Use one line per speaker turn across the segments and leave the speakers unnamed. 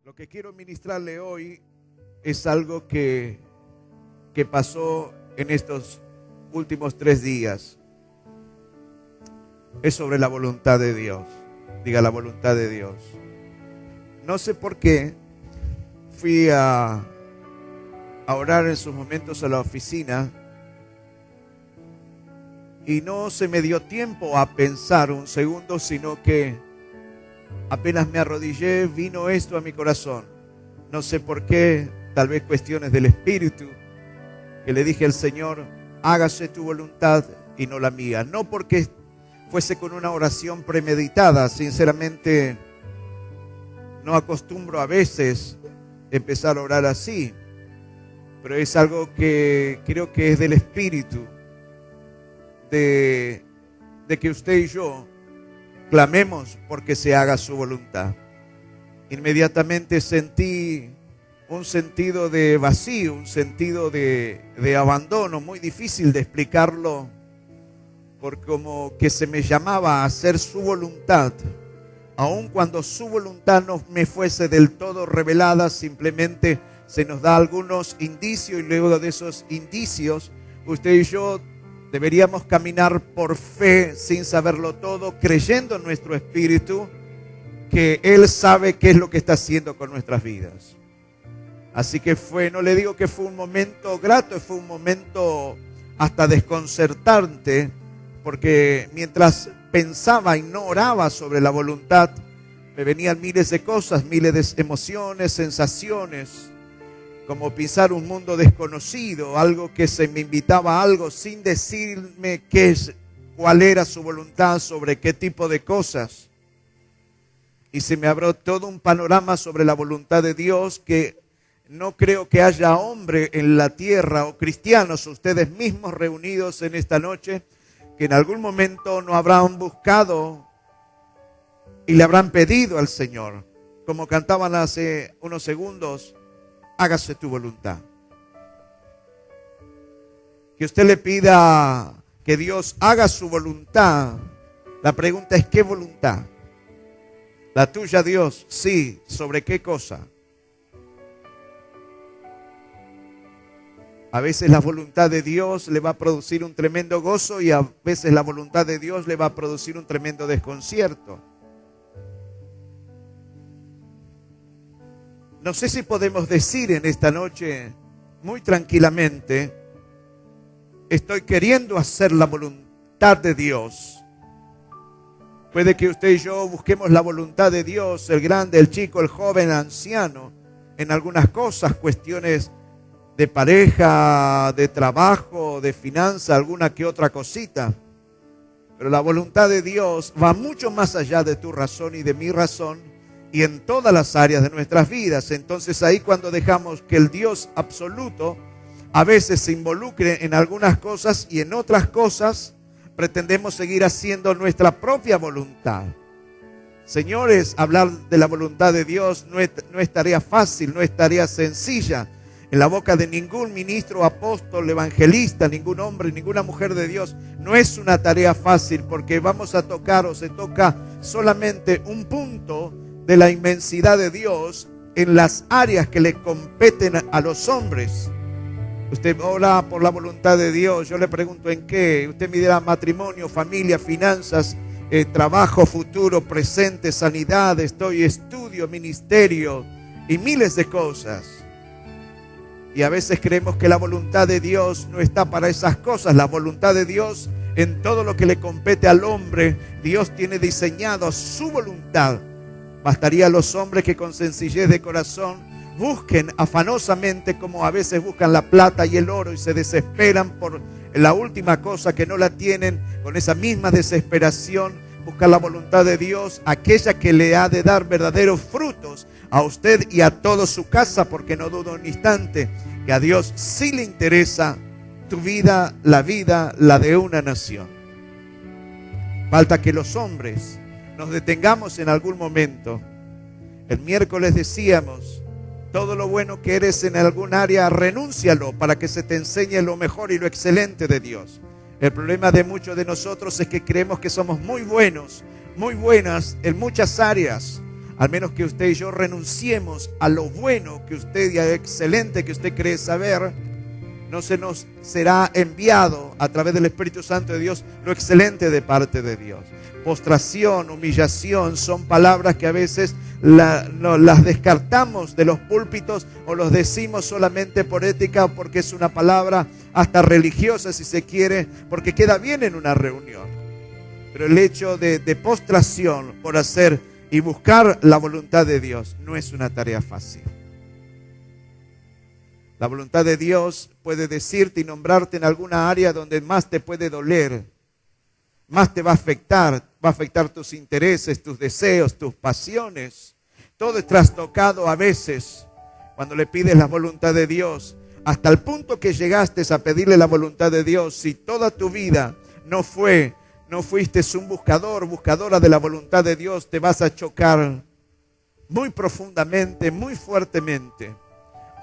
Lo que quiero ministrarle hoy es algo que pasó en estos últimos 3 días. Es sobre la voluntad de Dios. Diga, la voluntad de Dios. No sé por qué fui a orar en sus momentos a la oficina y no se me dio tiempo a pensar un segundo, sino que apenas me arrodillé, vino esto a mi corazón. No sé por qué, tal vez cuestiones del Espíritu, que le dije al Señor: hágase tu voluntad y no la mía. No porque fuese con una oración premeditada, sinceramente no acostumbro a veces empezar a orar así, pero es algo que creo que es del Espíritu, de que usted y yo clamemos porque se haga su voluntad. Inmediatamente sentí un sentido de vacío, un sentido de abandono, muy difícil de explicarlo, porque como que se me llamaba a hacer su voluntad, aun cuando su voluntad no me fuese del todo revelada. Simplemente se nos da algunos indicios y luego de esos indicios usted y yo deberíamos caminar por fe sin saberlo todo, creyendo en nuestro espíritu que Él sabe qué es lo que está haciendo con nuestras vidas. Así que no le digo que fue un momento grato, fue un momento hasta desconcertante, porque mientras pensaba y no oraba sobre la voluntad, me venían miles de cosas, miles de emociones, sensaciones, como pisar un mundo desconocido, algo que se me invitaba a algo sin decirme cuál era su voluntad, sobre qué tipo de cosas. Y se me abrió todo un panorama sobre la voluntad de Dios, que no creo que haya hombre en la tierra o cristianos, ustedes mismos reunidos en esta noche, que en algún momento no habrán buscado y le habrán pedido al Señor, como cantaban hace unos segundos: hágase tu voluntad. Que usted le pida que Dios haga su voluntad. La pregunta es: ¿qué voluntad? La tuya, Dios. Sí. ¿Sobre qué cosa? A veces la voluntad de Dios le va a producir un tremendo gozo y a veces la voluntad de Dios le va a producir un tremendo desconcierto. No sé si podemos decir en esta noche muy tranquilamente: estoy queriendo hacer la voluntad de Dios. Puede que usted y yo busquemos la voluntad de Dios, el grande, el chico, el joven, el anciano, en algunas cosas, cuestiones de pareja, de trabajo, de finanza, alguna que otra cosita. Pero la voluntad de Dios va mucho más allá de tu razón y de mi razón, y en todas las áreas de nuestras vidas. Entonces ahí, cuando dejamos que el Dios absoluto a veces se involucre en algunas cosas y en otras cosas pretendemos seguir haciendo nuestra propia voluntad. Señores, hablar de la voluntad de Dios no es tarea fácil, no es tarea sencilla. En la boca de ningún ministro, apóstol, evangelista, ningún hombre, ninguna mujer de Dios, no es una tarea fácil, porque vamos a tocar, o se toca solamente un punto de la inmensidad de Dios en las áreas que le competen a los hombres. Usted ora por la voluntad de Dios, yo le pregunto: ¿en qué? Usted me dirá: matrimonio, familia, finanzas, trabajo, futuro, presente, sanidad, estudio, ministerio y miles de cosas. Y a veces creemos que la voluntad de Dios no está para esas cosas. La voluntad de Dios, en todo lo que le compete al hombre, Dios tiene diseñado su voluntad. Bastaría a los hombres que con sencillez de corazón busquen afanosamente, como a veces buscan la plata y el oro, y se desesperan por la última cosa que no la tienen. Con esa misma desesperación buscar la voluntad de Dios, aquella que le ha de dar verdaderos frutos a usted y a toda su casa, porque no dudo un instante que a Dios sí le interesa tu vida, la de una nación. Falta que los hombres nos detengamos en algún momento. El miércoles decíamos: todo lo bueno que eres en algún área, renúncialo para que se te enseñe lo mejor y lo excelente de Dios. El problema de muchos de nosotros es que creemos que somos muy buenos, muy buenas en muchas áreas. Al menos que usted y yo renunciemos a lo bueno que usted y a lo excelente que usted cree saber, no se nos será enviado a través del Espíritu Santo de Dios lo excelente de parte de Dios. Postración, humillación son palabras que a veces las descartamos de los púlpitos o los decimos solamente por ética, porque es una palabra hasta religiosa si se quiere, porque queda bien en una reunión. Pero el hecho de postración por hacer y buscar la voluntad de Dios no es una tarea fácil. La voluntad de Dios puede decirte y nombrarte en alguna área donde más te puede doler, más te va a afectar tus intereses, tus deseos, tus pasiones. Todo es trastocado a veces cuando le pides la voluntad de Dios, hasta el punto que llegaste a pedirle la voluntad de Dios. Si toda tu vida no fuiste un buscadora de la voluntad de Dios, te vas a chocar muy profundamente, muy fuertemente.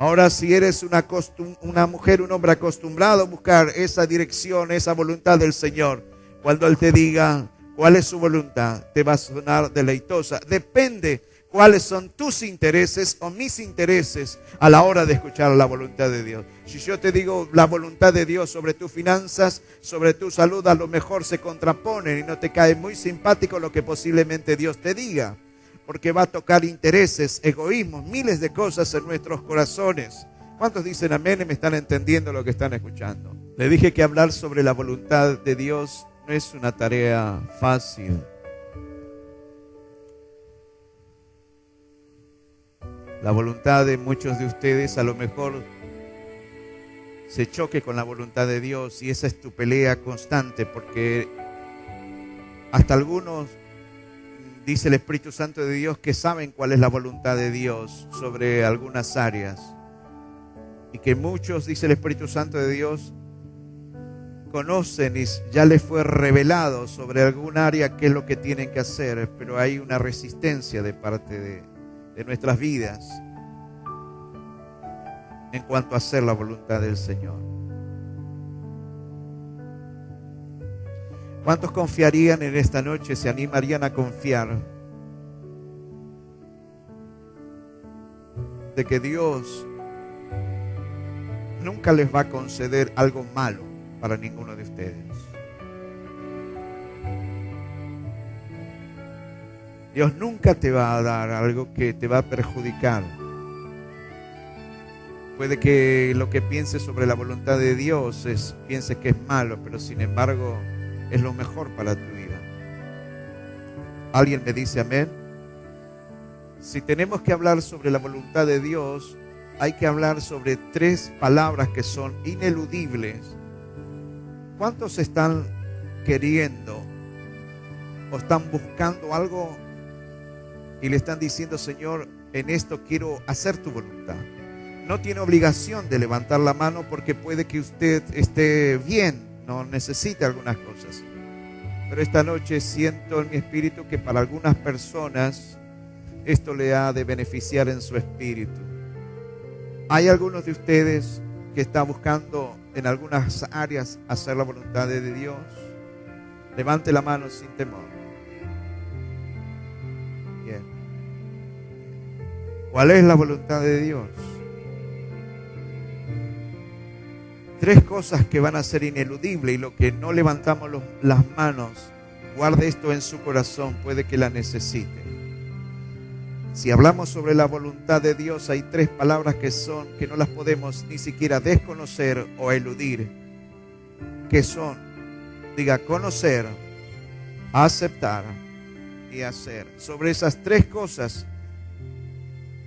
Ahora, si eres una mujer, un hombre acostumbrado a buscar esa dirección, esa voluntad del Señor, cuando Él te diga cuál es su voluntad, te va a sonar deleitosa. Depende cuáles son tus intereses o mis intereses a la hora de escuchar la voluntad de Dios. Si yo te digo la voluntad de Dios sobre tus finanzas, sobre tu salud, a lo mejor se contraponen y no te cae muy simpático lo que posiblemente Dios te diga, porque va a tocar intereses, egoísmos, miles de cosas en nuestros corazones. ¿Cuántos dicen amén y me están entendiendo lo que están escuchando? Le dije que hablar sobre la voluntad de Dios no es una tarea fácil. La voluntad de muchos de ustedes a lo mejor se choque con la voluntad de Dios, y esa es tu pelea constante, porque hasta algunos, dice el Espíritu Santo de Dios, que saben cuál es la voluntad de Dios sobre algunas áreas, y que muchos, dice el Espíritu Santo de Dios, conocen y ya les fue revelado sobre algún área qué es lo que tienen que hacer, pero hay una resistencia de parte de nuestras vidas en cuanto a hacer la voluntad del Señor. ¿Cuántos confiarían en esta noche, se animarían a confiar de que Dios nunca les va a conceder algo malo para ninguno de ustedes? Dios nunca te va a dar algo que te va a perjudicar. Puede que lo que pienses sobre la voluntad de Dios pienses que es malo, pero sin embargo es lo mejor para tu vida. ¿Alguien me dice amén? Si tenemos que hablar sobre la voluntad de Dios, hay que hablar sobre 3 palabras que son ineludibles. ¿Cuántos están queriendo o están buscando algo y le están diciendo: Señor, en esto quiero hacer tu voluntad? No tiene obligación de levantar la mano, porque puede que usted esté bien, no necesita algunas cosas. Pero esta noche siento en mi espíritu que para algunas personas esto le ha de beneficiar en su espíritu. Hay algunos de ustedes que están buscando en algunas áreas hacer la voluntad de Dios. Levante la mano sin temor. Bien. ¿Cuál es la voluntad de Dios? 3 cosas que van a ser ineludibles, y lo que no levantamos las manos, guarde esto en su corazón, puede que la necesite. Si hablamos sobre la voluntad de Dios, hay 3 palabras que no las podemos ni siquiera desconocer o eludir. Que son, diga, conocer, aceptar y hacer. Sobre esas 3 cosas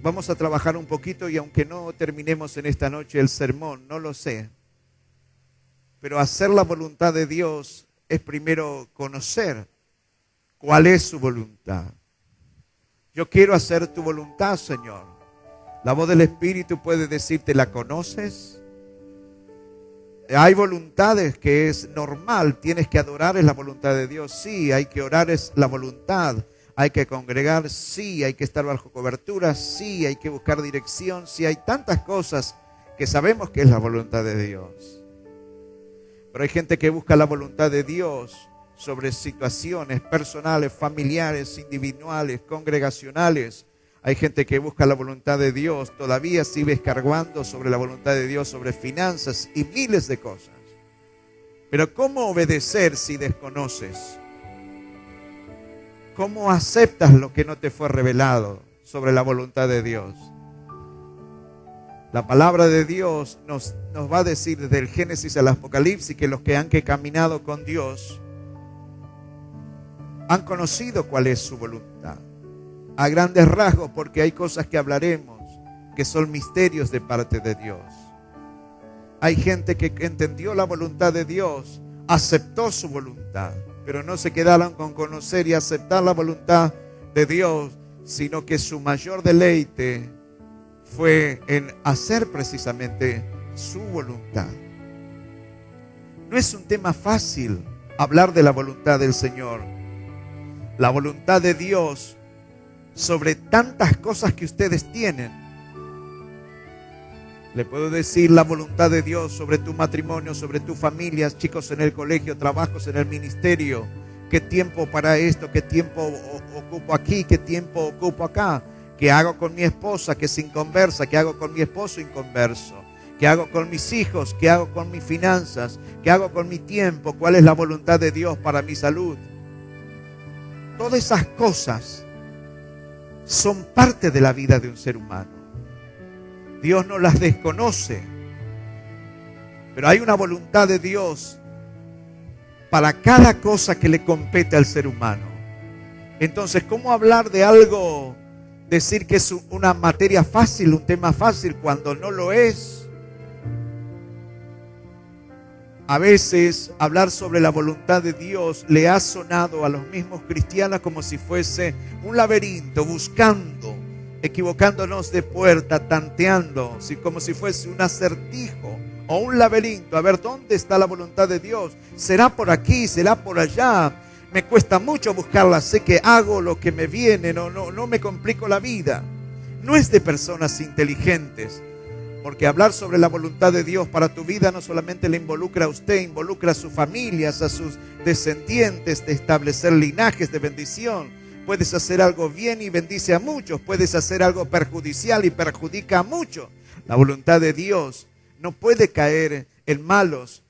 vamos a trabajar un poquito, y aunque no terminemos en esta noche el sermón, no lo sé, pero hacer la voluntad de Dios es primero conocer cuál es su voluntad. Yo quiero hacer tu voluntad, Señor. La voz del Espíritu puede decirte: ¿la conoces? Hay voluntades que es normal, tienes que adorar, es la voluntad de Dios. Sí, hay que orar, es la voluntad. Hay que congregar, sí, hay que estar bajo cobertura, sí, hay que buscar dirección, sí, hay tantas cosas que sabemos que es la voluntad de Dios. Pero hay gente que busca la voluntad de Dios sobre situaciones personales, familiares, individuales, congregacionales. Hay gente que busca la voluntad de Dios, todavía sigue escargando sobre la voluntad de Dios, sobre finanzas y miles de cosas. Pero ¿cómo obedecer si desconoces? ¿Cómo aceptas lo que no te fue revelado sobre la voluntad de Dios? La palabra de Dios nos va a decir desde el Génesis al Apocalipsis que los que han caminado con Dios han conocido cuál es su voluntad. A grandes rasgos, porque hay cosas que hablaremos que son misterios de parte de Dios. Hay gente que entendió la voluntad de Dios, aceptó su voluntad, pero no se quedaron con conocer y aceptar la voluntad de Dios, sino que su mayor deleite fue en hacer precisamente su voluntad. No es un tema fácil hablar de la voluntad del Señor. La voluntad de Dios sobre tantas cosas que ustedes tienen. Le puedo decir la voluntad de Dios sobre tu matrimonio, sobre tu familia, chicos en el colegio, trabajos en el ministerio. ¿Qué tiempo para esto? ¿Qué tiempo ocupo aquí? ¿Qué tiempo ocupo acá? ¿Qué hago con mi esposa que es inconversa? ¿Qué hago con mi esposo inconverso? ¿Qué hago con mis hijos? ¿Qué hago con mis finanzas? ¿Qué hago con mi tiempo? ¿Cuál es la voluntad de Dios para mi salud? Todas esas cosas son parte de la vida de un ser humano. Dios no las desconoce, pero hay una voluntad de Dios para cada cosa que le compete al ser humano. Entonces, ¿cómo hablar de algo, decir que es una materia fácil, un tema fácil, cuando no lo es? A veces hablar sobre la voluntad de Dios le ha sonado a los mismos cristianos como si fuese un laberinto, buscando, equivocándonos de puerta, tanteando, como si fuese un acertijo o un laberinto. A ver, ¿dónde está la voluntad de Dios? ¿Será por aquí? ¿Será por allá? Me cuesta mucho buscarla, sé que hago lo que me viene, no me complico la vida. No es de personas inteligentes. Porque hablar sobre la voluntad de Dios para tu vida no solamente le involucra a usted, involucra a sus familias, a sus descendientes, de establecer linajes de bendición. Puedes hacer algo bien y bendice a muchos. Puedes hacer algo perjudicial y perjudica a muchos. La voluntad de Dios no puede caer en manos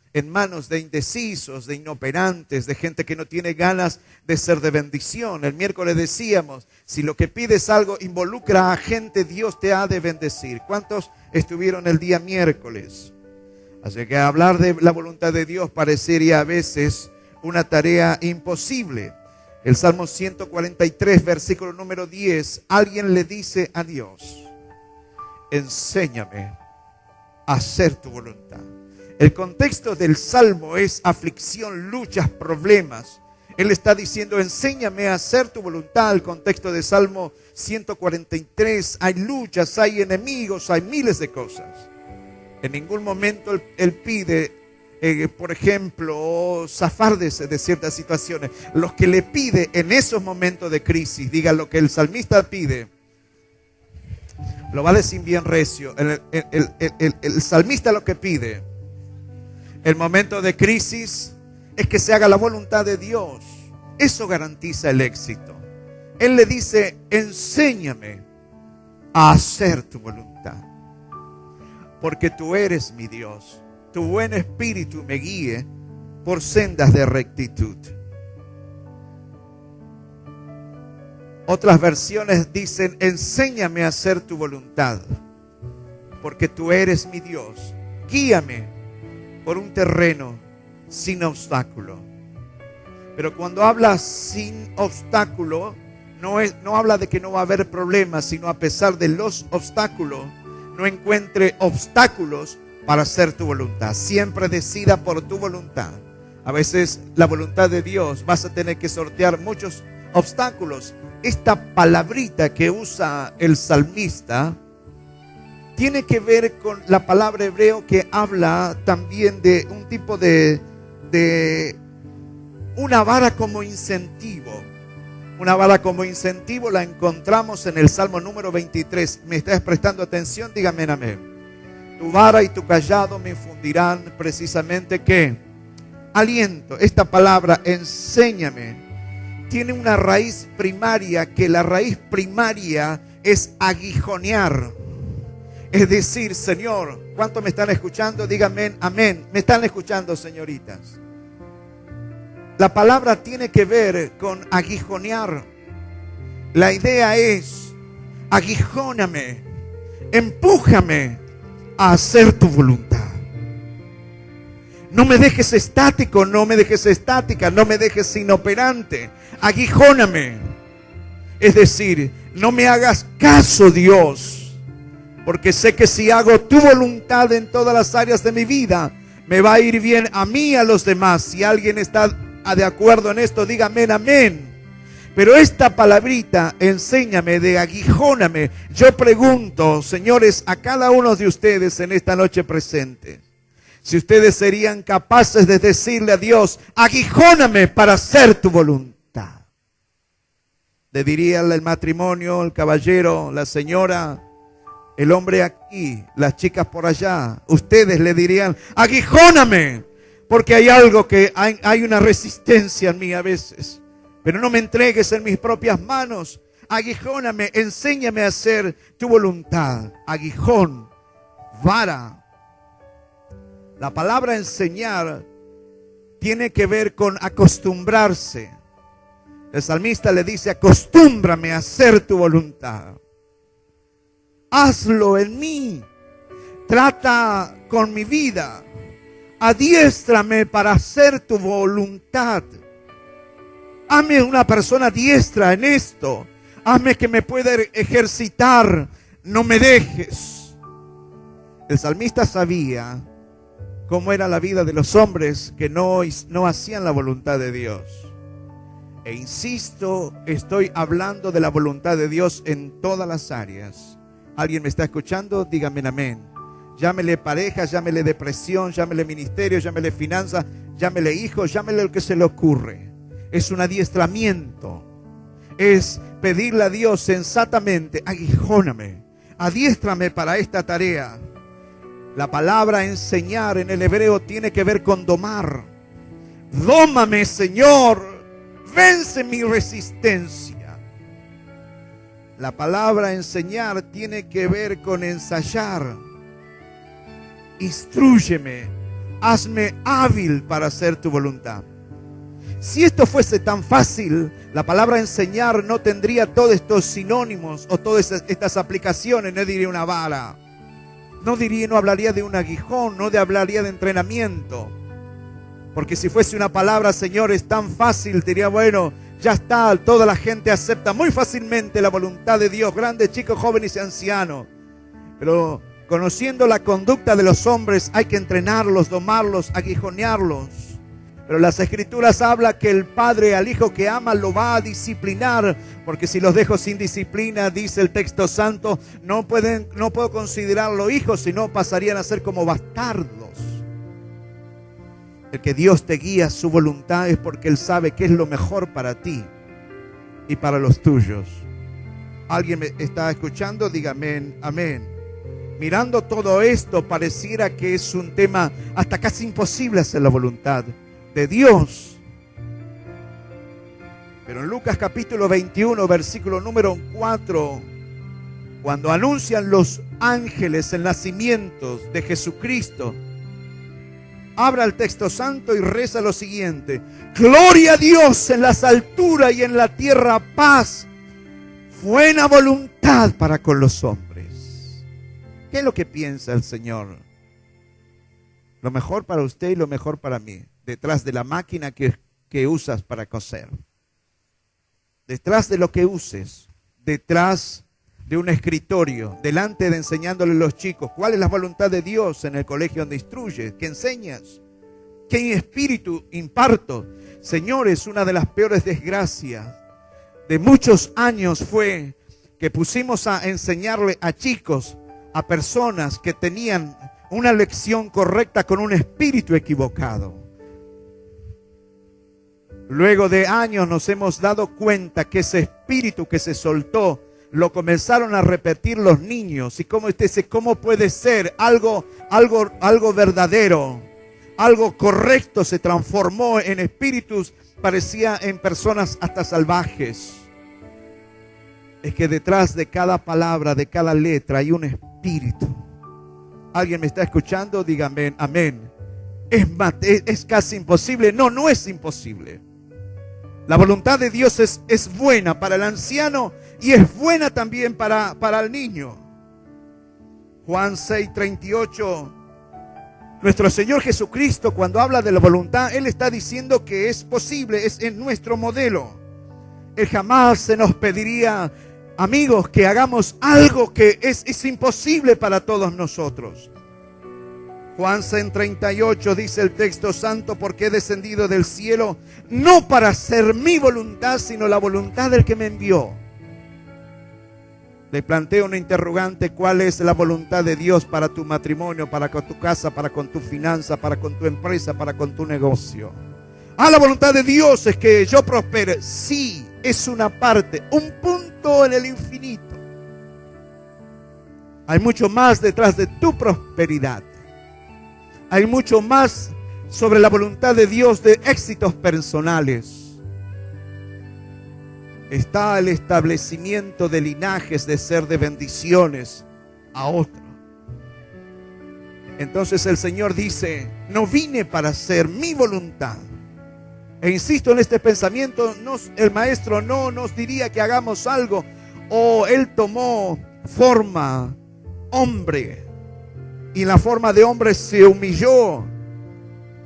de indecisos, de inoperantes, de gente que no tiene ganas de ser de bendición. El miércoles decíamos, si lo que pides algo involucra a gente, Dios te ha de bendecir. ¿Cuántos estuvieron el día miércoles? Así que hablar de la voluntad de Dios parecería a veces una tarea imposible. El Salmo 143, versículo número 10, alguien le dice a Dios, enséñame a hacer tu voluntad. El contexto del Salmo es aflicción, luchas, problemas. Él está diciendo, enséñame a hacer tu voluntad. El contexto del Salmo 143, hay luchas, hay enemigos, hay miles de cosas. En ningún momento él pide, por ejemplo, zafar de ciertas situaciones. Los que le pide en esos momentos de crisis, diga lo que el salmista pide, lo va a decir bien recio. El salmista lo que pide, el momento de crisis, es que se haga la voluntad de Dios. Eso garantiza el éxito. Él le dice, enséñame a hacer tu voluntad, porque tú eres mi Dios. Tu buen espíritu me guíe por sendas de rectitud. Otras versiones dicen, enséñame a hacer tu voluntad, porque tú eres mi Dios. Guíame por un terreno sin obstáculo. Pero cuando habla sin obstáculo, no habla de que no va a haber problemas, sino a pesar de los obstáculos, no encuentre obstáculos para hacer tu voluntad. Siempre decida por tu voluntad. A veces la voluntad de Dios vas a tener que sortear muchos obstáculos. Esta palabrita que usa el salmista tiene que ver con la palabra hebreo que habla también de un tipo de una vara como incentivo. Una vara como incentivo la encontramos en el Salmo número 23. ¿Me estás prestando atención? Dígame amén. Tu vara y tu callado me infundirán precisamente ¿qué? aliento. Esta palabra, enséñame, tiene una raíz primaria, que la raíz primaria es aguijonear. Es decir, Señor, ¿cuántos me están escuchando? Díganme amén. ¿Me están escuchando, señoritas? La palabra tiene que ver con aguijonear. La idea es, aguijóname, empújame a hacer tu voluntad. No me dejes estático, no me dejes estática, no me dejes inoperante. Aguijóname. Es decir, no me hagas caso, Dios, porque sé que si hago tu voluntad en todas las áreas de mi vida, me va a ir bien a mí y a los demás. Si alguien está de acuerdo en esto, diga amén, amén. Pero esta palabrita, enséñame, de aguijóname, yo pregunto, señores, a cada uno de ustedes en esta noche presente, si ustedes serían capaces de decirle a Dios, aguijóname para hacer tu voluntad. Le diría el matrimonio, el caballero, la señora, el hombre aquí, las chicas por allá, ustedes le dirían, aguijóname, porque hay algo que hay una resistencia en mí a veces. Pero no me entregues en mis propias manos. Aguijóname, enséñame a hacer tu voluntad. Aguijón, vara. La palabra enseñar tiene que ver con acostumbrarse. El salmista le dice, acostúmbrame a hacer tu voluntad. Hazlo en mí. Trata con mi vida. Adiéstrame para hacer tu voluntad. Hazme una persona diestra en esto. Hazme que me pueda ejercitar. No me dejes. El salmista sabía cómo era la vida de los hombres que no hacían la voluntad de Dios. E insisto, estoy hablando de la voluntad de Dios en todas las áreas. ¿Alguien me está escuchando? Dígame amén. Llámele pareja, llámele depresión, llámele ministerio, llámele finanzas, llámele hijos, llámele lo que se le ocurre. Es un adiestramiento. Es pedirle a Dios sensatamente, aguijóname, adiéstrame para esta tarea. La palabra enseñar en el hebreo tiene que ver con domar. Dómame, Señor, vence mi resistencia. La palabra enseñar tiene que ver con ensayar. Instrúyeme, hazme hábil para hacer tu voluntad. Si esto fuese tan fácil, la palabra enseñar no tendría todos estos sinónimos o todas estas aplicaciones. No diría una vara, no hablaría de un aguijón, no hablaría de entrenamiento. Porque si fuese una palabra, Señor, es tan fácil, diría, bueno, ya está, toda la gente acepta muy fácilmente la voluntad de Dios, grandes, chicos, jóvenes y ancianos. Pero conociendo la conducta de los hombres, hay que entrenarlos, domarlos, aguijonearlos. Pero las Escrituras hablan que el padre al hijo que ama lo va a disciplinar, porque si los dejo sin disciplina, dice el texto santo, no puedo considerarlo hijos, sino pasarían a ser como bastardos. El que Dios te guía a su voluntad es porque Él sabe qué es lo mejor para ti y para los tuyos. ¿Alguien me está escuchando? Dígame amén. Mirando todo esto, pareciera que es un tema hasta casi imposible hacer la voluntad de Dios. Pero en Lucas capítulo 21, versículo número 4, cuando anuncian los ángeles el nacimiento de Jesucristo, abra el texto santo y reza lo siguiente: gloria a Dios en las alturas y en la tierra paz, buena voluntad para con los hombres. ¿Qué es lo que piensa el Señor? Lo mejor para usted y lo mejor para mí. Detrás de la máquina que usas para coser, detrás de lo que uses, detrás de un escritorio, delante de enseñándole a los chicos cuál es la voluntad de Dios en el colegio donde instruyes, que enseñas, qué espíritu imparto. Señores, una de las peores desgracias de muchos años fue que pusimos a enseñarle a chicos, a personas que tenían una lección correcta con un espíritu equivocado. Luego de años nos hemos dado cuenta que ese espíritu que se soltó lo comenzaron a repetir los niños. Y como usted dice, ¿cómo puede ser algo verdadero, algo correcto se transformó en espíritus, parecía en personas hasta salvajes. Es que detrás de cada palabra, de cada letra, hay un espíritu. ¿Alguien me está escuchando? Dígame amén. Es casi imposible. No, no es imposible. La voluntad de Dios es buena para el anciano y es buena también para el niño. Juan 6:38. Nuestro Señor Jesucristo, cuando habla de la voluntad, Él está diciendo que es posible, es en nuestro modelo. Él jamás se nos pediría, amigos, que hagamos algo que es imposible para todos nosotros. Juan 6:38 dice el texto santo: porque he descendido del cielo no para hacer mi voluntad, sino la voluntad del que me envió. Le planteo una interrogante: ¿cuál es la voluntad de Dios para tu matrimonio, para con tu casa, para con tu finanza, para con tu empresa, para con tu negocio? La voluntad de Dios es que yo prospere. Sí, es una parte, un punto en el infinito. Hay mucho más detrás de tu prosperidad. Hay mucho más sobre la voluntad de Dios de éxitos personales. Está el establecimiento de linajes, de ser de bendiciones a otro. Entonces el Señor dice: no vine para hacer mi voluntad. E insisto en este pensamiento, el maestro no nos diría que hagamos algo, o Él tomó forma hombre, y en la forma de hombre se humilló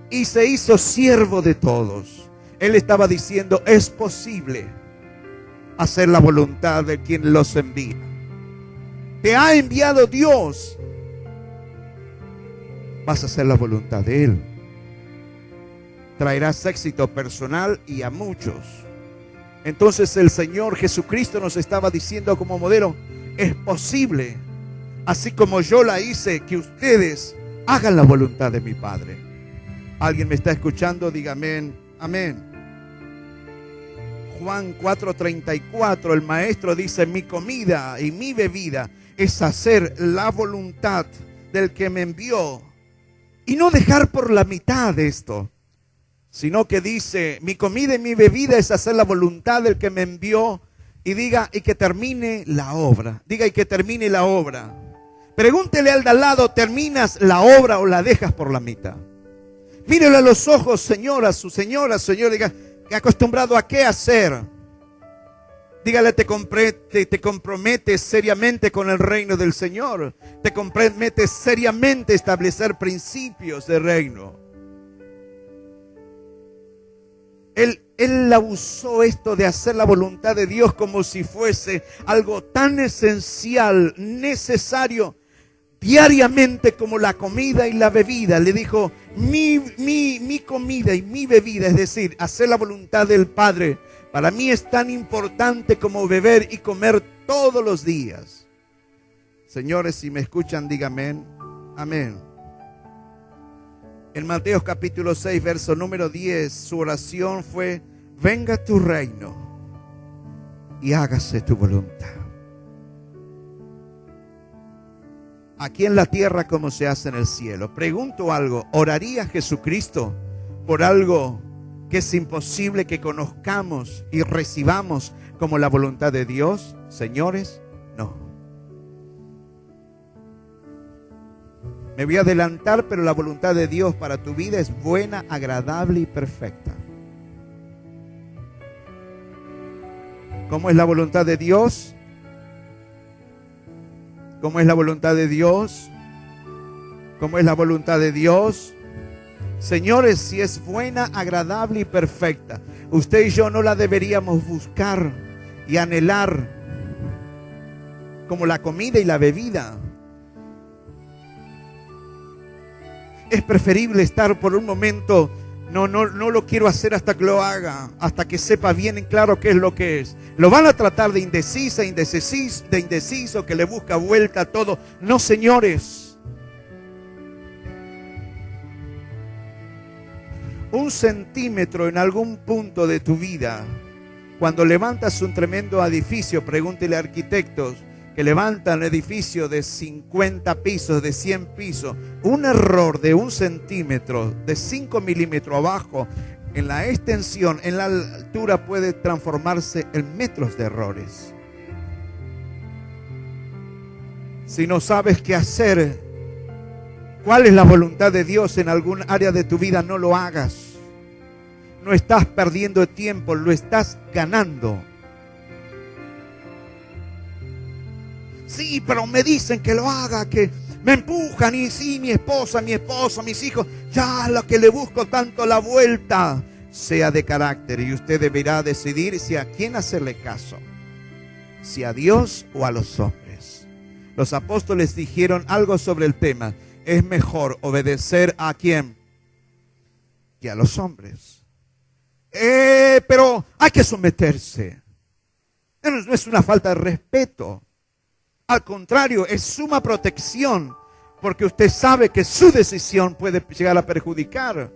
y se hizo siervo de todos. Él estaba diciendo: es posible hacer la voluntad de quien los envía. Te ha enviado Dios, vas a hacer la voluntad de Él. Traerás éxito personal y a muchos. Entonces el Señor Jesucristo nos estaba diciendo como modelo: es posible, así como yo la hice, que ustedes hagan la voluntad de mi Padre. ¿Alguien me está escuchando? Dígame amén. Juan 4:34, el maestro dice: mi comida y mi bebida es hacer la voluntad del que me envió. Y no dejar por la mitad de esto, sino que dice: mi comida y mi bebida es hacer la voluntad del que me envió. Y diga: y que termine la obra. Diga: y que termine la obra. Pregúntele al de al lado: ¿terminas la obra o la dejas por la mitad? Mírele a los ojos, señora, su señora, señor. Diga: ¿acostumbrado a qué hacer? Dígale: te comprometes seriamente con el reino del Señor. Te comprometes seriamente a establecer principios de reino. Él usó esto de hacer la voluntad de Dios como si fuese algo tan esencial, necesario, diariamente como la comida y la bebida. Le dijo: mi comida y mi bebida, es decir, hacer la voluntad del Padre, para mí es tan importante como beber y comer todos los días. Señores, si me escuchan, díganme amén. En Mateo capítulo 6, verso número 10, su oración fue: venga tu reino y hágase tu voluntad, aquí en la tierra como se hace en el cielo. Pregunto algo: ¿oraría Jesucristo por algo que es imposible que conozcamos y recibamos como la voluntad de Dios? Señores, no. Me voy a adelantar, pero la voluntad de Dios para tu vida es buena, agradable y perfecta. ¿Cómo es la voluntad de Dios? ¿Cómo es la voluntad de Dios? ¿Cómo es la voluntad de Dios? Señores, si es buena, agradable y perfecta, usted y yo no la deberíamos buscar y anhelar como la comida y la bebida. Es preferible estar por un momento: no lo quiero hacer hasta que lo haga, hasta que sepa bien en claro qué es lo que es. Lo van a tratar de indeciso, que le busca vuelta a todo. No, señores. Un centímetro en algún punto de tu vida, cuando levantas un tremendo edificio, pregúntele a arquitectos que levantan edificios de 50 pisos, de 100 pisos. Un error de 1 centímetro, de 5 milímetros abajo, en la extensión, en la altura, puede transformarse en metros de errores. Si no sabes qué hacer, cuál es la voluntad de Dios en algún área de tu vida, no lo hagas. No estás perdiendo tiempo, lo estás ganando. Sí, pero me dicen que lo haga, que me empujan, y sí, mi esposa, mi esposo, mis hijos, ya lo que le busco tanto la vuelta. Sea de carácter, y usted deberá decidir si a quién hacerle caso, si a Dios o a los hombres. Los apóstoles dijeron algo sobre el tema: es mejor obedecer a quién que a los hombres. Pero hay que someterse. No es una falta de respeto. Al contrario, es suma protección, porque usted sabe que su decisión puede llegar a perjudicar.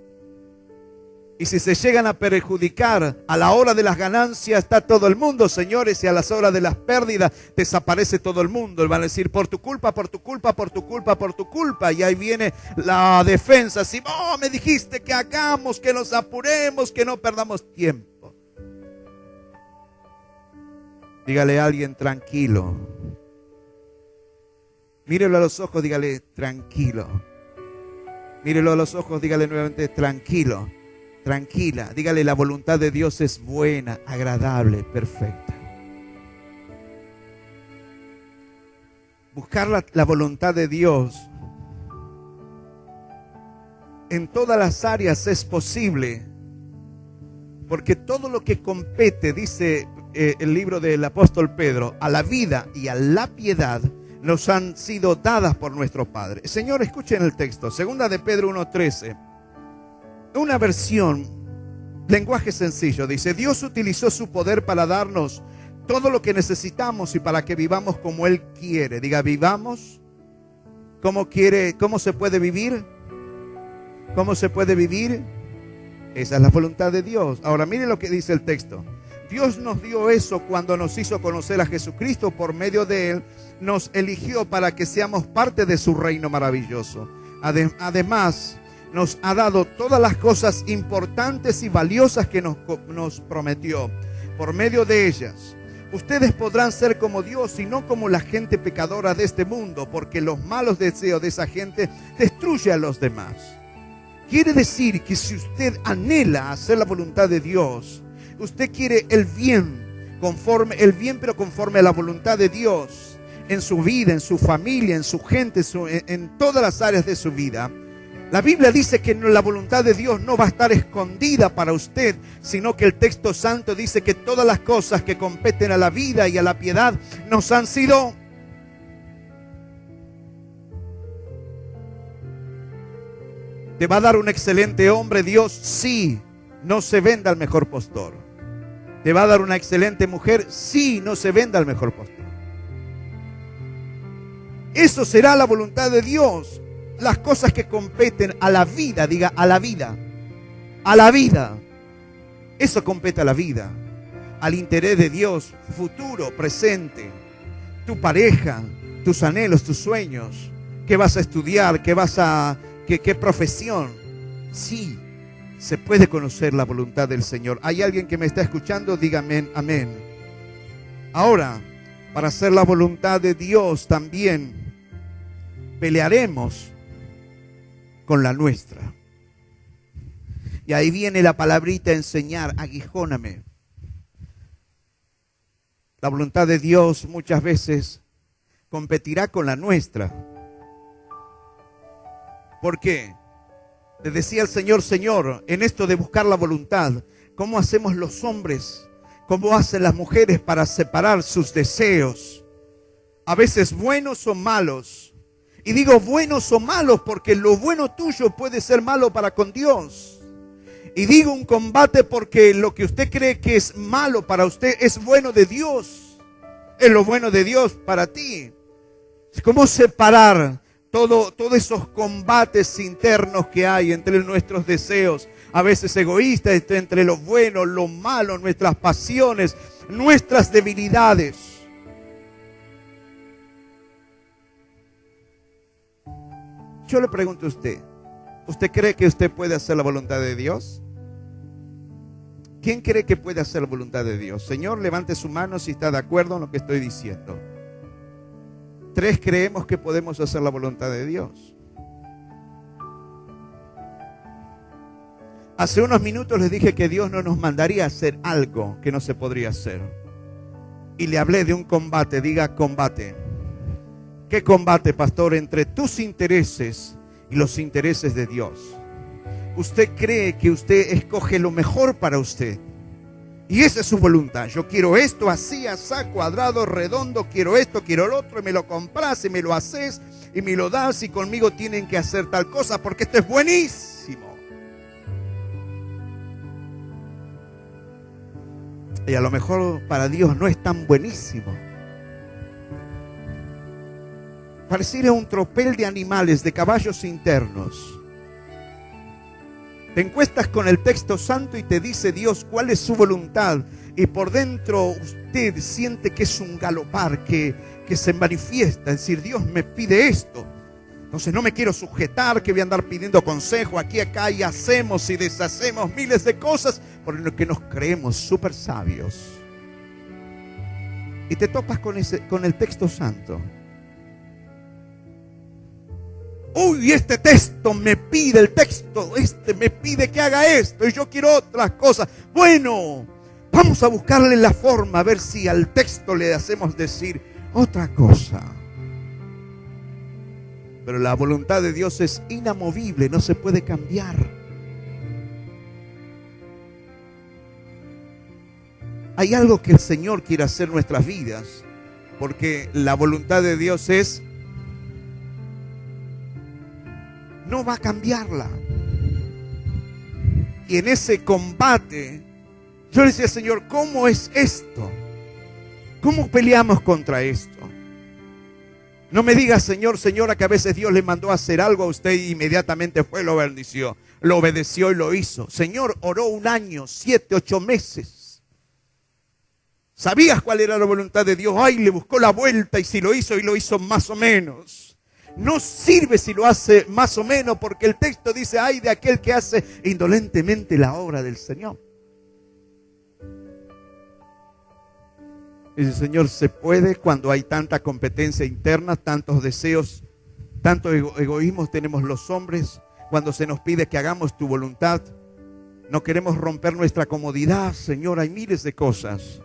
Y si se llegan a perjudicar, a la hora de las ganancias está todo el mundo, señores, y a las horas de las pérdidas desaparece todo el mundo. Van a decir: por tu culpa, por tu culpa, por tu culpa, por tu culpa. Y ahí viene la defensa: así, oh, me dijiste que hagamos, que nos apuremos, que no perdamos tiempo. Dígale a alguien: tranquilo. Mírelo a los ojos, dígale: tranquilo. Mírelo a los ojos, dígale nuevamente: tranquilo. Tranquila, dígale: la voluntad de Dios es buena, agradable, perfecta. Buscar la voluntad de Dios en todas las áreas es posible, porque todo lo que compete, dice el libro del apóstol Pedro, a la vida y a la piedad, nos han sido dadas por nuestro Padre. Señor, escuchen el texto, 2 de Pedro 1:13. Una versión, lenguaje sencillo, dice: Dios utilizó su poder para darnos todo lo que necesitamos y para que vivamos como Él quiere. Diga: vivamos como quiere. ¿Cómo se puede vivir? ¿Cómo se puede vivir? Esa es la voluntad de Dios. Ahora mire lo que dice el texto. Dios nos dio eso cuando nos hizo conocer a Jesucristo. Por medio de Él nos eligió para que seamos parte de su reino maravilloso. Además, nos ha dado todas las cosas importantes y valiosas que nos prometió. Por medio de ellas, ustedes podrán ser como Dios y no como la gente pecadora de este mundo, porque los malos deseos de esa gente destruyen a los demás. Quiere decir que si usted anhela hacer la voluntad de Dios, usted quiere el bien, pero conforme a la voluntad de Dios, en su vida, en su familia, en su gente, en todas las áreas de su vida. La Biblia dice que la voluntad de Dios no va a estar escondida para usted, sino que el texto santo dice que todas las cosas que competen a la vida y a la piedad nos han sido. ¿Te va a dar un excelente hombre Dios? Sí, no se venda al mejor postor. ¿Te va a dar una excelente mujer? Sí, no se venda al mejor postor. Eso será la voluntad de Dios. Las cosas que competen a la vida, diga: a la vida, a la vida. Eso compete a la vida, al interés de Dios, futuro, presente, tu pareja, tus anhelos, tus sueños, qué vas a estudiar, qué profesión. Sí, se puede conocer la voluntad del Señor. ¿Hay alguien que me está escuchando? Dígame amén. Ahora, para hacer la voluntad de Dios también pelearemos con la nuestra. Y ahí viene la palabrita enseñar: aguijóname. La voluntad de Dios muchas veces competirá con la nuestra. ¿Por qué? Le decía el Señor: Señor, en esto de buscar la voluntad, ¿cómo hacemos los hombres? ¿Cómo hacen las mujeres para separar sus deseos? A veces buenos o malos. Y digo buenos o malos porque lo bueno tuyo puede ser malo para con Dios. Y digo un combate porque lo que usted cree que es malo para usted es bueno de Dios. Es lo bueno de Dios para ti. ¿Cómo separar todos esos combates internos que hay entre nuestros deseos? A veces egoístas, entre lo bueno, lo malo, nuestras pasiones, nuestras debilidades. Yo le pregunto a usted, ¿usted cree que usted puede hacer la voluntad de Dios? ¿Quién cree que puede hacer la voluntad de Dios? Señor, levante su mano si está de acuerdo en lo que estoy diciendo. 3 creemos que podemos hacer la voluntad de Dios. Hace unos minutos les dije que Dios no nos mandaría a hacer algo que no se podría hacer. Y le hablé de un combate. Diga combate. ¿Qué combate, pastor? Entre tus intereses y los intereses de Dios. Usted cree que usted escoge lo mejor para usted. Y esa es su voluntad. Yo quiero esto así, asá, cuadrado, redondo. Quiero esto, quiero lo otro. Y me lo compras y me lo haces y me lo das. Y conmigo tienen que hacer tal cosa porque esto es buenísimo. Y a lo mejor para Dios no es tan buenísimo. Pareciera un tropel de animales, de caballos internos. Te encuestas con el texto santo y te dice Dios cuál es su voluntad. Y por dentro usted siente que es un galopar que se manifiesta. Es decir, Dios me pide esto. Entonces no me quiero sujetar, que voy a andar pidiendo consejo aquí, acá, y hacemos y deshacemos miles de cosas por lo que nos creemos súper sabios. Y te topas con el texto santo. Uy, este texto me pide, el texto me pide que haga esto y yo quiero otras cosas. Bueno, vamos a buscarle la forma, a ver si al texto le hacemos decir otra cosa. Pero la voluntad de Dios es inamovible, no se puede cambiar. Hay algo que el Señor quiere hacer en nuestras vidas, porque la voluntad de Dios es, no va a cambiarla. Y en ese combate yo le decía, Señor, ¿cómo es esto? ¿Cómo peleamos contra esto? No me diga, Señor, señora, que a veces Dios le mandó a hacer algo a usted y inmediatamente fue, lo bendició, lo obedeció y lo hizo. Señor, oró 1 año, 7, 8 meses. ¿Sabías cuál era la voluntad de Dios? Ay, le buscó la vuelta y si lo hizo y lo hizo más o menos. No sirve si lo hace más o menos, porque el texto dice, ay de aquel que hace indolentemente la obra del Señor. Dice, Señor, ¿se puede cuando hay tanta competencia interna, tantos deseos, tanto egoísmo tenemos los hombres? Cuando se nos pide que hagamos tu voluntad, no queremos romper nuestra comodidad, Señor, hay miles de cosas.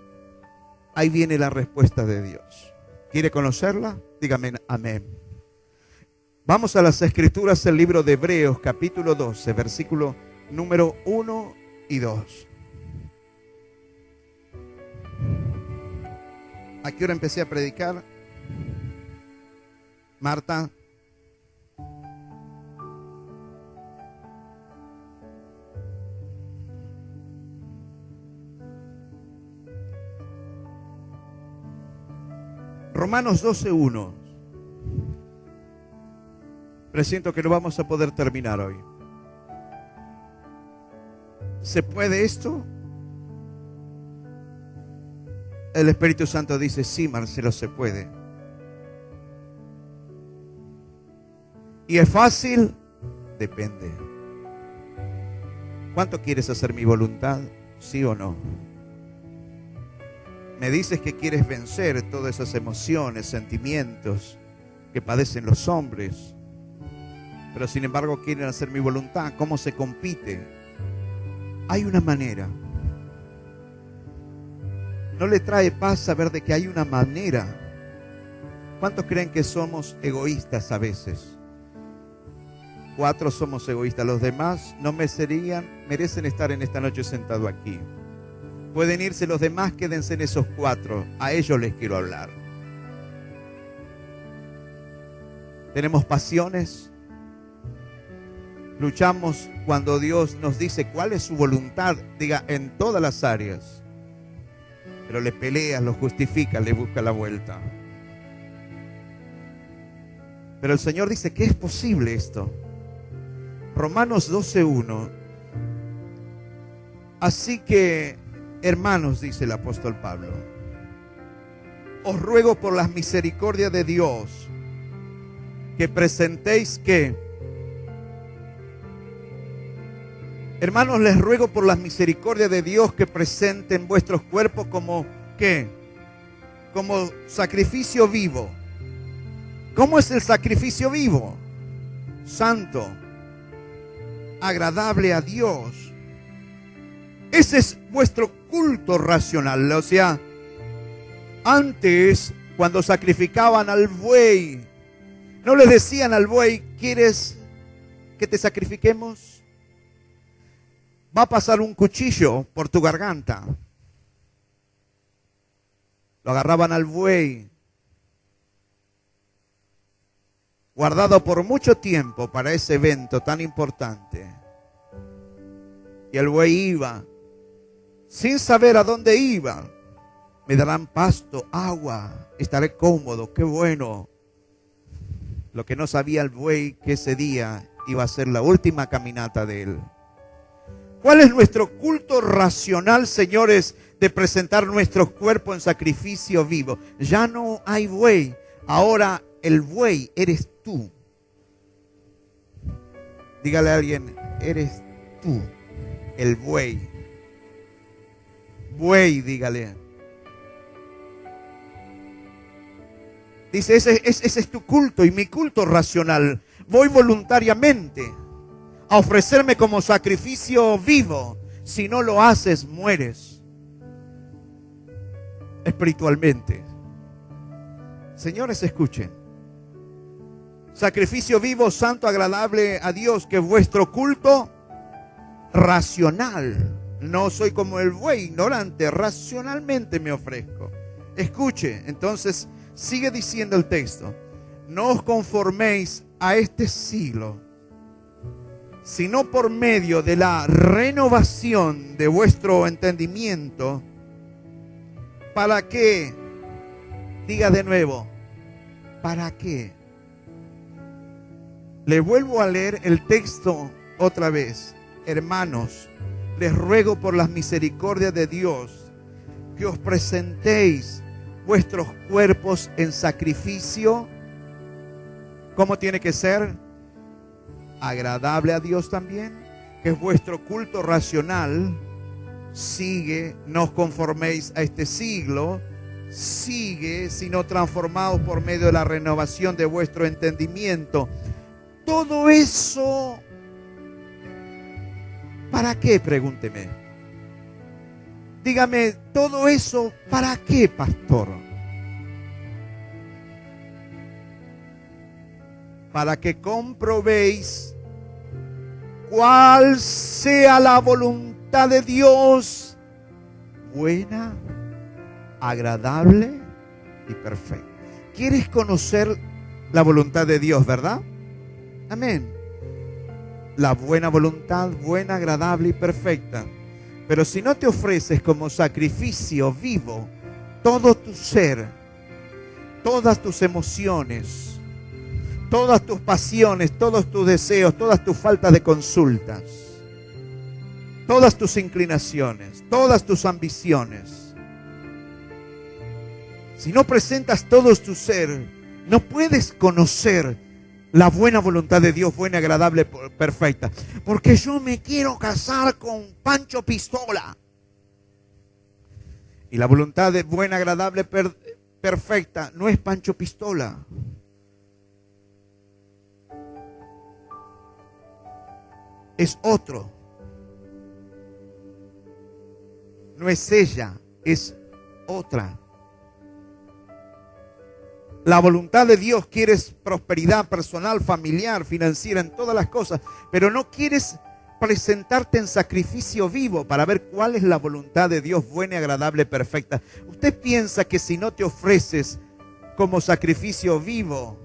Ahí viene la respuesta de Dios. ¿Quiere conocerla? Dígame amén. Vamos a las Escrituras, el libro de Hebreos, capítulo 12, versículo número 1 y 2. ¿A qué hora empecé a predicar? Marta. Romanos 12:1. Presiento que no vamos a poder terminar hoy. ¿Se puede esto? El Espíritu Santo dice, sí, Marcelo, se puede. ¿Y es fácil? Depende. ¿Cuánto quieres hacer mi voluntad? ¿Sí o no? Me dices que quieres vencer todas esas emociones, sentimientos que padecen los hombres, pero sin embargo quieren hacer mi voluntad. ¿Cómo se compite? Hay una manera. ¿No le trae paz saber de que hay una manera? ¿Cuántos creen que somos egoístas a veces? 4 somos egoístas. Los demás no merecen estar en esta noche sentado aquí. Pueden irse los demás, quédense en esos 4. A ellos les quiero hablar. Tenemos pasiones. Luchamos cuando Dios nos dice cuál es su voluntad. Diga, en todas las áreas. Pero le peleas, lo justificas, le busca la vuelta. Pero el Señor dice que es posible esto. Romanos 12:1. Así que, hermanos, dice el apóstol Pablo, os ruego por las misericordias de Dios que presentéis que Hermanos, les ruego por las misericordias de Dios que presenten vuestros cuerpos como, ¿qué? Como sacrificio vivo. ¿Cómo es el sacrificio vivo? Santo, agradable a Dios. Ese es vuestro culto racional. O sea, antes, cuando sacrificaban al buey, no le decían al buey: ¿quieres que te sacrifiquemos? Va a pasar un cuchillo por tu garganta. Lo agarraban al buey, guardado por mucho tiempo para ese evento tan importante. Y el buey iba, sin saber a dónde iba. Me darán pasto, agua, estaré cómodo, qué bueno. Lo que no sabía el buey, que ese día iba a ser la última caminata de él. ¿Cuál es nuestro culto racional, señores, de presentar nuestros cuerpos en sacrificio vivo? Ya no hay buey, ahora el buey eres tú. Dígale a alguien: eres tú, el buey. Buey, dígale. Dice, ese es tu culto y mi culto racional. Voy voluntariamente a ofrecerme como sacrificio vivo. Si no lo haces, mueres espiritualmente. Señores, escuchen. Sacrificio vivo, santo, agradable a Dios, que es vuestro culto racional. No soy como el buey ignorante, racionalmente me ofrezco. Escuche, entonces sigue diciendo el texto: no os conforméis a este siglo, sino por medio de la renovación de vuestro entendimiento, para que, diga de nuevo, ¿para qué? Le vuelvo a leer el texto otra vez. Hermanos, les ruego por las misericordias de Dios que os presentéis vuestros cuerpos en sacrificio. ¿Cómo tiene que ser? Agradable a Dios también, que es vuestro culto racional. Sigue, no os conforméis a este siglo. Sigue, sino transformados por medio de la renovación de vuestro entendimiento. Todo eso, ¿para qué? Pregúnteme. Dígame, todo eso, ¿para qué, pastor? Para que comprobéis cuál sea la voluntad de Dios, buena, agradable y perfecta. ¿Quieres conocer la voluntad de Dios, verdad? Amén. La buena voluntad, buena, agradable y perfecta. Pero si no te ofreces como sacrificio vivo todo tu ser, todas tus emociones, todas tus pasiones, todos tus deseos, todas tus faltas de consultas, todas tus inclinaciones, todas tus ambiciones, si no presentas todo tu ser, no puedes conocer la buena voluntad de Dios, buena, agradable, perfecta. Porque yo me quiero casar con Pancho Pistola. Y la voluntad de buena, agradable, perfecta no es Pancho Pistola. Es otro. No es ella, es otra. La voluntad de Dios, quieres prosperidad personal, familiar, financiera, en todas las cosas, pero no quieres presentarte en sacrificio vivo para ver cuál es la voluntad de Dios, buena, agradable, perfecta. Usted piensa que si no te ofreces como sacrificio vivo,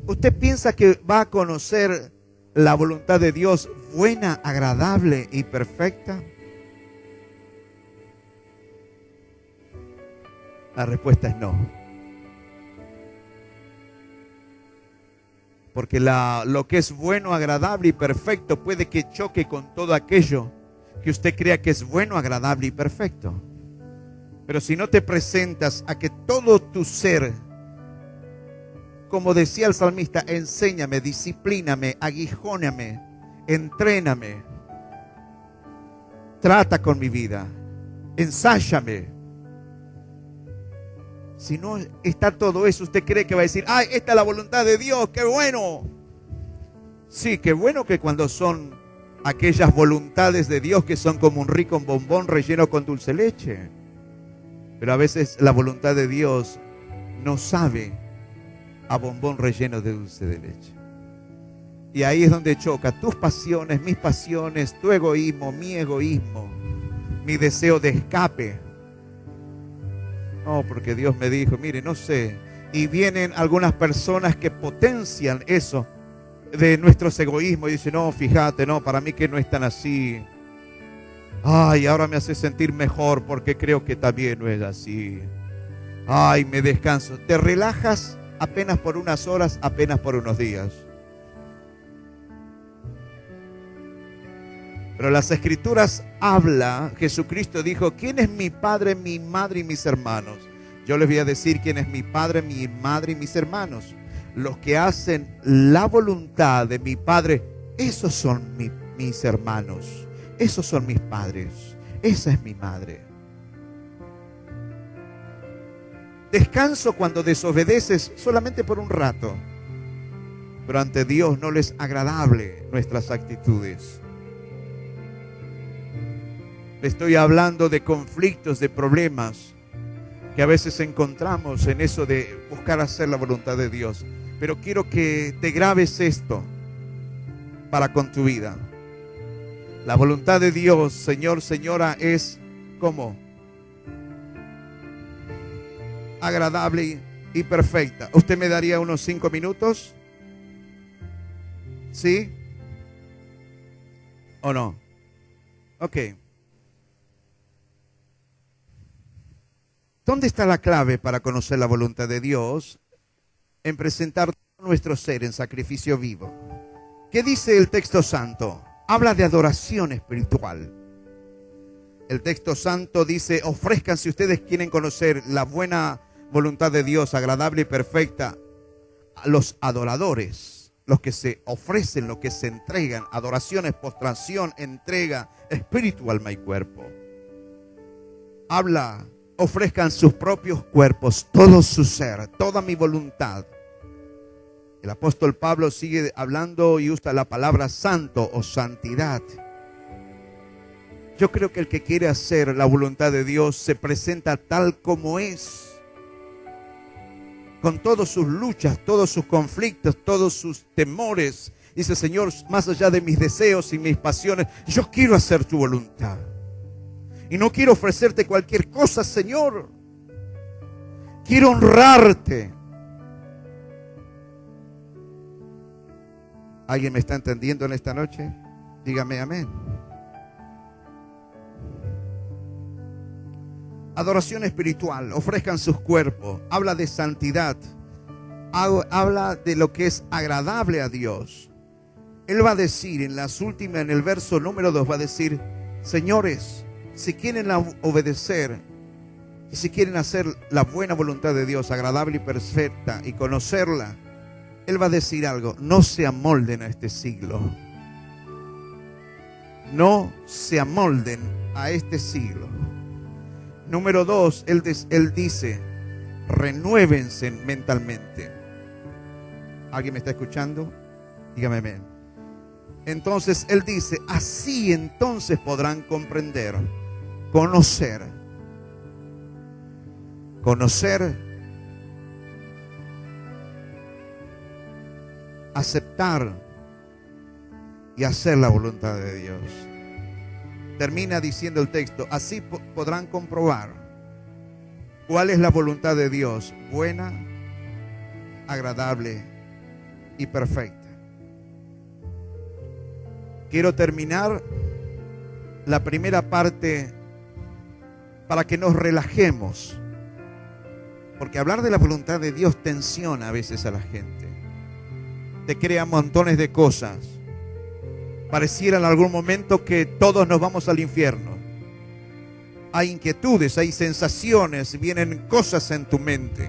usted piensa que va a conocer la voluntad de Dios, buena, agradable y perfecta. La respuesta es no. Porque lo que es bueno, agradable y perfecto puede que choque con todo aquello que usted crea que es bueno, agradable y perfecto. Pero si no te presentas a que todo tu ser, como decía el salmista, enséñame, disciplíname, aguijóname, entréname, Trata con mi vida. Ensáyame. Si no está todo eso, usted cree que va a decir, ¡ay, esta es la voluntad de Dios! ¡Qué bueno! Sí, qué bueno que cuando son aquellas voluntades de Dios que son como un rico bombón relleno con dulce leche. Pero a veces la voluntad de Dios no sabe a bombón relleno de dulce de leche. Y ahí es donde choca tus pasiones, mis pasiones, tu egoísmo, mi deseo de escape. No, porque Dios me dijo, mire, no sé. Y vienen algunas personas que potencian eso de nuestros egoísmos y dicen, no, fíjate, no, para mí que no es tan así. Ay, ahora me hace sentir mejor porque creo que también no es así. Ay, me descanso. Te relajas apenas por unas horas, apenas por unos días. Pero las Escrituras habla, Jesucristo dijo, ¿quién es mi padre, mi madre y mis hermanos? Yo les voy a decir quién es mi padre, mi madre y mis hermanos. Los que hacen la voluntad de mi Padre, esos son mis hermanos, esos son mis padres, esa es mi madre. Descanso cuando desobedeces solamente por un rato, pero ante Dios no les es agradable nuestras actitudes. Le estoy hablando de conflictos, de problemas que a veces encontramos en eso de buscar hacer la voluntad de Dios. Pero quiero que te grabes esto para con tu vida. La voluntad de Dios, Señor, señora, es como agradable y perfecta. ¿Usted me daría unos 5 minutos? ¿Sí? ¿O no? Ok. ¿Dónde está la clave para conocer la voluntad de Dios? En presentar nuestro ser en sacrificio vivo. ¿Qué dice el texto santo? Habla de adoración espiritual. El texto santo dice, ofrezcan, si ustedes quieren conocer la buena voluntad de Dios, agradable y perfecta, a los adoradores, los que se ofrecen, los que se entregan, adoración es postración, entrega, espíritu, alma y cuerpo. Habla, ofrezcan sus propios cuerpos, todo su ser, toda mi voluntad. El apóstol Pablo sigue hablando y usa la palabra santo o santidad. Yo creo que el que quiere hacer la voluntad de Dios se presenta tal como es, con todas sus luchas, todos sus conflictos, todos sus temores. Dice, Señor, más allá de mis deseos y mis pasiones, yo quiero hacer tu voluntad. Y no quiero ofrecerte cualquier cosa, Señor. Quiero honrarte. ¿Alguien me está entendiendo en esta noche? Dígame amén. Adoración espiritual, ofrezcan sus cuerpos. Habla de santidad. Habla de lo que es agradable a Dios. Él va a decir en el verso número 2, va a decir, señores, si quieren obedecer y si quieren hacer la buena voluntad de Dios, agradable y perfecta, y conocerla, Él va a decir algo: no se amolden a este siglo. No se amolden a este siglo. Número 2, Él dice, renuévense mentalmente. ¿Alguien me está escuchando? Dígame amén. Entonces Él dice, así entonces podrán comprender, conocer, aceptar y hacer la voluntad de Dios. Termina diciendo el texto, así podrán comprobar cuál es la voluntad de Dios, buena, agradable y perfecta. Quiero terminar la primera parte para que nos relajemos, porque hablar de la voluntad de Dios tensiona a veces a la gente, te crea montones de cosas. Pareciera en algún momento que todos nos vamos al infierno. Hay inquietudes, hay sensaciones, vienen cosas en tu mente.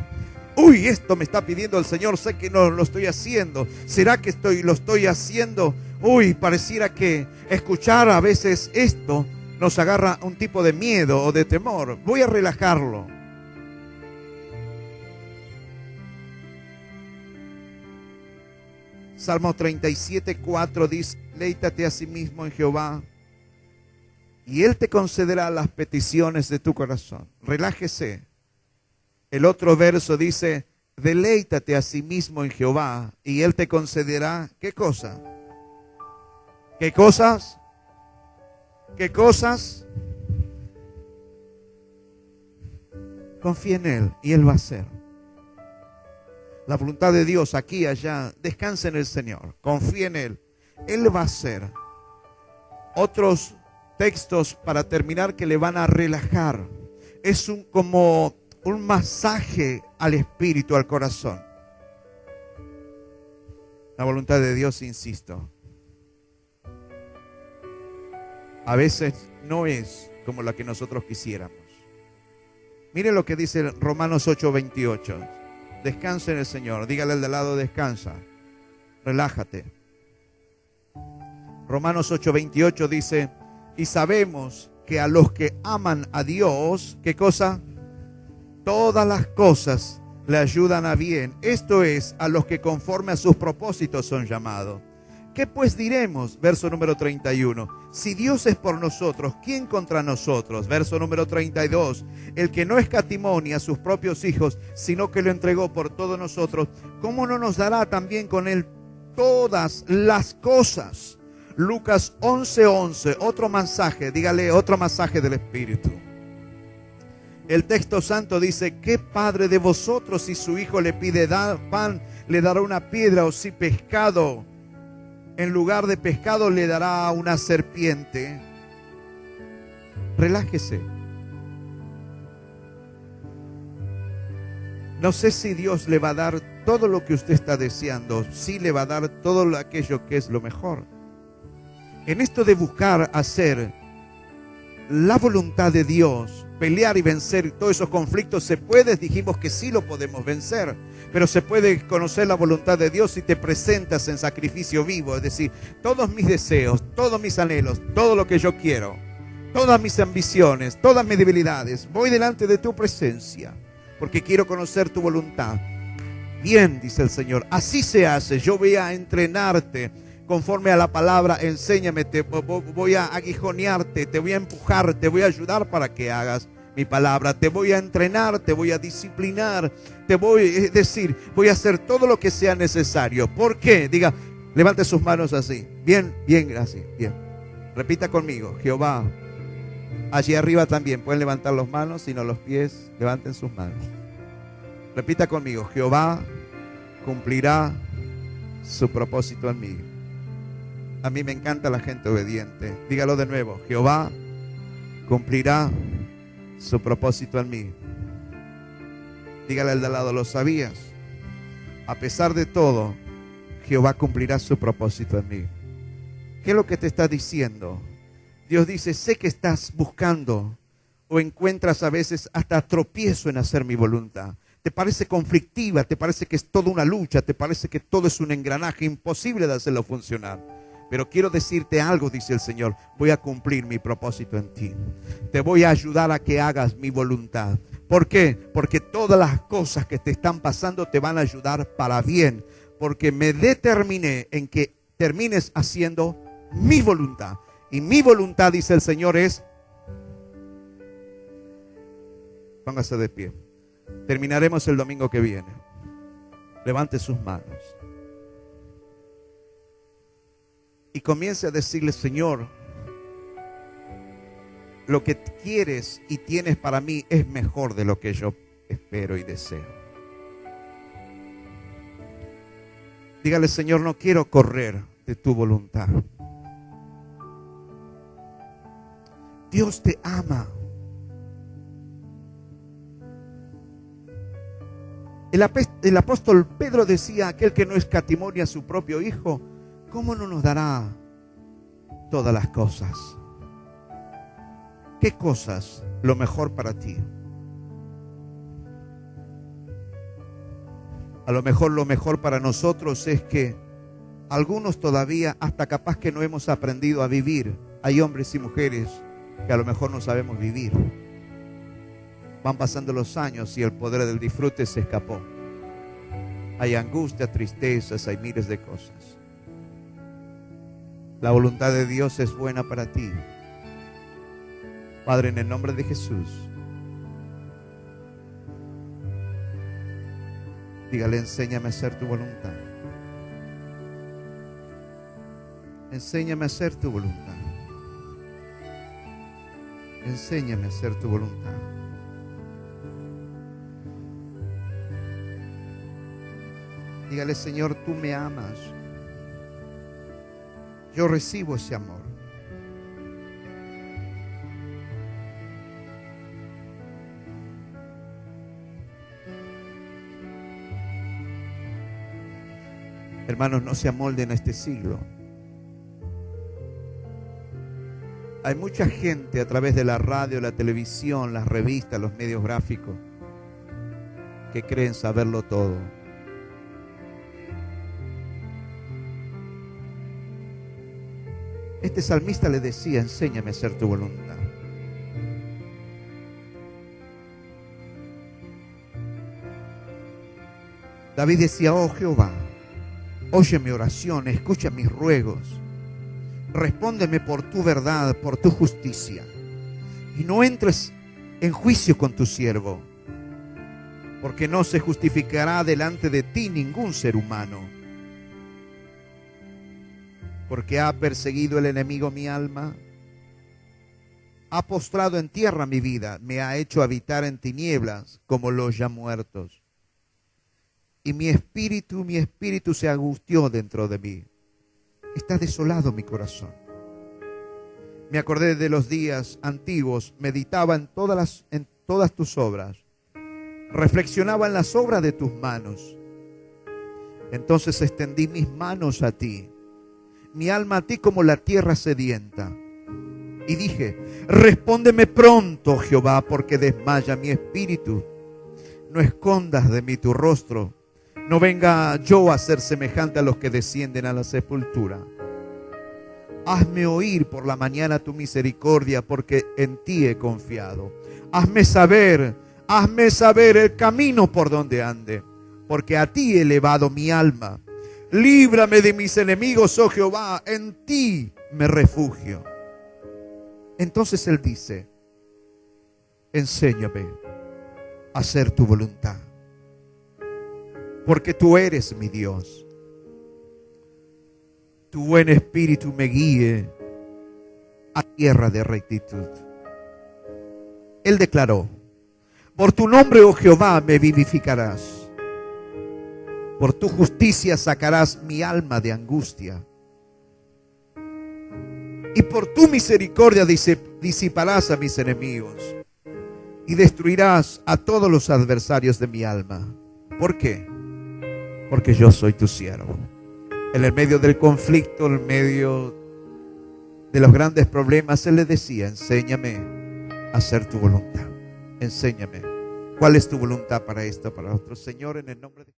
Uy, esto me está pidiendo el Señor, sé que no lo estoy haciendo. ¿Será que lo estoy haciendo? Uy, pareciera que escuchar a veces esto nos agarra un tipo de miedo o de temor. Voy a relajarlo. Salmo 37:4 dice: deleítate a sí mismo en Jehová y Él te concederá las peticiones de tu corazón. Relájese. El otro verso dice: deleítate a sí mismo en Jehová y Él te concederá, ¿qué cosa? ¿Qué cosas? ¿Qué cosas? Confía en Él y Él va a hacer. La voluntad de Dios aquí y allá, descansa en el Señor, confía en Él, Él va a hacer. Otros textos para terminar que le van a relajar. Es como un masaje al espíritu, al corazón. La voluntad de Dios, insisto, a veces no es como la que nosotros quisiéramos. Mire lo que dice Romanos 8:28. Descansa en el Señor. Dígale al de al lado: descansa, relájate. Romanos 8:28 dice: y sabemos que a los que aman a Dios, ¿qué cosa? Todas las cosas le ayudan a bien. Esto es, a los que conforme a sus propósitos son llamados. ¿Qué pues diremos? Verso número 31. Si Dios es por nosotros, ¿quién contra nosotros? Verso número 32. El que no escatimó ni a sus propios hijos, sino que lo entregó por todos nosotros, ¿cómo no nos dará también con él todas las cosas? Lucas 11:11. Otro mensaje, dígale, otro masaje del Espíritu. El texto santo dice: ¿qué padre de vosotros, si su hijo le pide pan, le dará una piedra? O si pescado, en lugar de pescado le dará una serpiente? Relájese. No sé si Dios le va a dar todo lo que usted está deseando. Sí le va a dar todo aquello que es lo mejor. En esto de buscar hacer la voluntad de Dios, pelear y vencer todos esos conflictos, ¿se puede? Dijimos que sí lo podemos vencer. Pero se puede conocer la voluntad de Dios si te presentas en sacrificio vivo. Es decir, todos mis deseos, todos mis anhelos, todo lo que yo quiero, todas mis ambiciones, todas mis debilidades, voy delante de tu presencia porque quiero conocer tu voluntad. Bien, dice el Señor, así se hace. Yo voy a entrenarte conforme a la palabra. Enséñame, voy a aguijonearte, te voy a empujar, te voy a ayudar para que hagas mi palabra. Te voy a entrenar, te voy a disciplinar, es decir, voy a hacer todo lo que sea necesario. ¿Por qué? Diga, levante sus manos así. Bien, bien, gracias. Bien. Repita conmigo: Jehová. Allí arriba también pueden levantar las manos, sino los pies, levanten sus manos. Repita conmigo: Jehová cumplirá su propósito en mí. A mí me encanta la gente obediente. Dígalo de nuevo: Jehová cumplirá su propósito en mí. Dígale al de al lado: ¿lo sabías? A pesar de todo, Jehová cumplirá su propósito en mí. ¿Qué es lo que te está diciendo? Dios dice: sé que estás buscando o encuentras a veces hasta tropiezo en hacer mi voluntad. Te parece conflictiva, te parece que es toda una lucha, te parece que todo es un engranaje imposible de hacerlo funcionar. Pero quiero decirte algo, dice el Señor: voy a cumplir mi propósito en ti. Te voy a ayudar a que hagas mi voluntad. ¿Por qué? Porque todas las cosas que te están pasando te van a ayudar para bien. Porque me determiné en que termines haciendo mi voluntad. Y mi voluntad, dice el Señor, es... Póngase de pie. Terminaremos el domingo que viene. Levante sus manos y comience a decirle: Señor, lo que quieres y tienes para mí es mejor de lo que yo espero y deseo. Dígale: Señor, no quiero correr de tu voluntad. Dios te ama. El apóstol Pedro decía: aquel que no escatimó ni a su propio hijo, ¿cómo no nos dará todas las cosas? ¿Qué cosas? Lo mejor para ti. A lo mejor para nosotros es que algunos todavía hasta capaz que no hemos aprendido a vivir. Hay hombres y mujeres que a lo mejor no sabemos vivir. Van pasando los años y el poder del disfrute se escapó. Hay angustia, tristezas, hay miles de cosas. La voluntad de Dios es buena para ti. Padre, en el nombre de Jesús, dígale, enséñame a hacer tu voluntad. Enséñame a hacer tu voluntad. Enséñame a hacer tu voluntad. Dígale, Señor, tú me amas. Yo recibo ese amor. Hermanos, no se amolden a este siglo. Hay mucha gente a través de la radio, la televisión, las revistas, los medios gráficos que creen saberlo todo. Este salmista le decía, enséñame a hacer tu voluntad. David decía, oh Jehová, oye mi oración, escucha mis ruegos. Respóndeme por tu verdad, por tu justicia. Y no entres en juicio con tu siervo, porque no se justificará delante de ti ningún ser humano. Porque ha perseguido el enemigo mi alma, ha postrado en tierra mi vida, me ha hecho habitar en tinieblas como los ya muertos. Y mi espíritu se angustió dentro de mí. Está desolado mi corazón. Me acordé de los días antiguos, meditaba en todas tus obras, reflexionaba en las obras de tus manos. Entonces extendí mis manos a ti, mi alma a ti como la tierra sedienta. Y dije, respóndeme pronto, Jehová, porque desmaya mi espíritu. No escondas de mí tu rostro. No venga yo a ser semejante a los que descienden a la sepultura. Hazme oír por la mañana tu misericordia, porque en ti he confiado. Hazme saber el camino por donde ande, porque a ti he elevado mi alma. Líbrame de mis enemigos, oh Jehová, en ti me refugio. Entonces él dice, enséñame a hacer tu voluntad, porque tú eres mi Dios. Tu buen espíritu me guíe a tierra de rectitud. Él declaró, por tu nombre, oh Jehová, me vivificarás. Por tu justicia sacarás mi alma de angustia. Y por tu misericordia disiparás a mis enemigos. Y destruirás a todos los adversarios de mi alma. ¿Por qué? Porque yo soy tu siervo. En el medio del conflicto, en el medio de los grandes problemas, él le decía, enséñame a hacer tu voluntad. Enséñame. ¿Cuál es tu voluntad para esto, para otro? Señor, en el nombre de